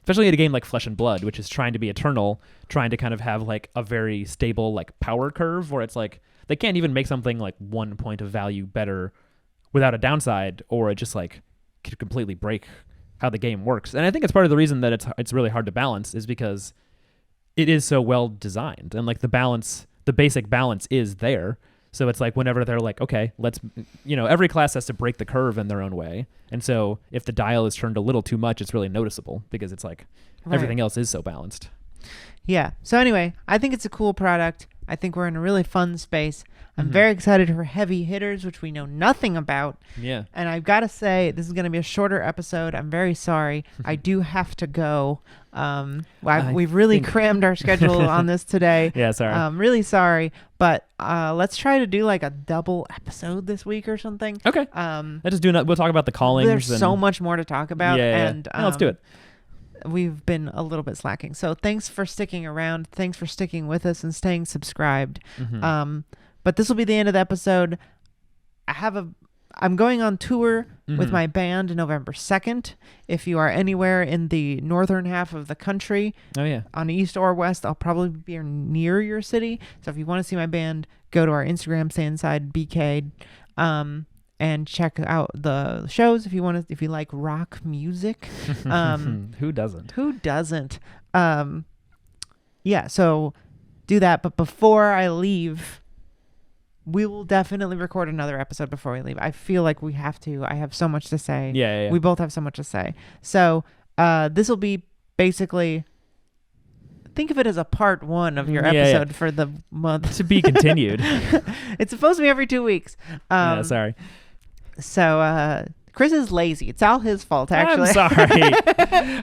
especially in a game like Flesh and Blood, which is trying to be eternal, trying to kind of have like a very stable like power curve where it's like they can't even make something like 1 point of value better without a downside, or it just like could completely break how the game works. And I think it's part of the reason that it's really hard to balance is because it is so well designed, and like the basic balance is there. So it's like whenever they're like, okay, let's, every class has to break the curve in their own way. And so if the dial is turned a little too much, it's really noticeable because it's like everything else is so balanced. Yeah. So anyway, I think it's a cool product. I think we're in a really fun space. I'm very excited for heavy hitters, which we know nothing about. Yeah. And I've got to say, this is going to be a shorter episode. I'm very sorry. I do have to go. We've really crammed our schedule on this today. Yeah, sorry. I'm really sorry. But let's try to do like a double episode this week or something. Okay. We'll talk about the callings. There's so much more to talk about. Yeah. And let's do it. We've been a little bit slacking. So thanks for sticking around. Thanks for sticking with us and staying subscribed. But this will be the end of the episode. I'm going on tour with my band November 2nd. If you are anywhere in the northern half of the country, on east or west, I'll probably be near your city. So if you want to see my band, go to our Instagram, Stay Inside BK, and check out the shows if you like rock music. Who doesn't? Who doesn't? So do that. But before I leave, we will definitely record another episode before we leave. I feel like we have to. I have so much to say. Yeah. We both have so much to say. So this will be basically, think of it as a part 1 of your episode for the month. To be continued. It's supposed to be every 2 weeks. Sorry. So Chris is lazy. It's all his fault, actually. I'm sorry.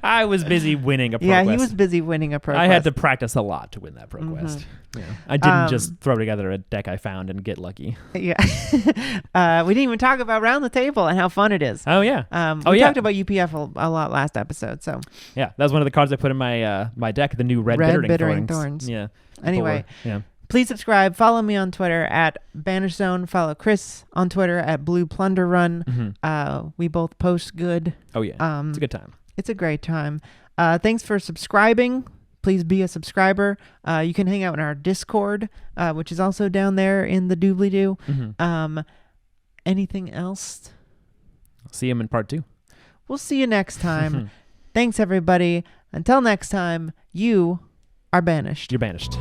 I was busy winning a ProQuest. Yeah, he was busy winning a ProQuest. I had to practice a lot to win that ProQuest. Yeah. I didn't just throw together a deck I found and get lucky. Yeah. We didn't even talk about Round the Table and how fun it is. Oh, yeah. We talked about UPF a lot last episode. So yeah, that was one of the cards I put in my my deck, the new Red Bittering Thorns. Yeah. Anyway. Please subscribe. Follow me on Twitter at BanishZone. Follow Chris on Twitter at Blue Plunder Run. We both post good. Oh, yeah. It's a good time. It's a great time. Thanks for subscribing. Please be a subscriber. You can hang out in our Discord, which is also down there in the doobly-doo. Anything else? See him in part 2. We'll see you next time. Thanks, everybody. Until next time, you are banished. You're banished.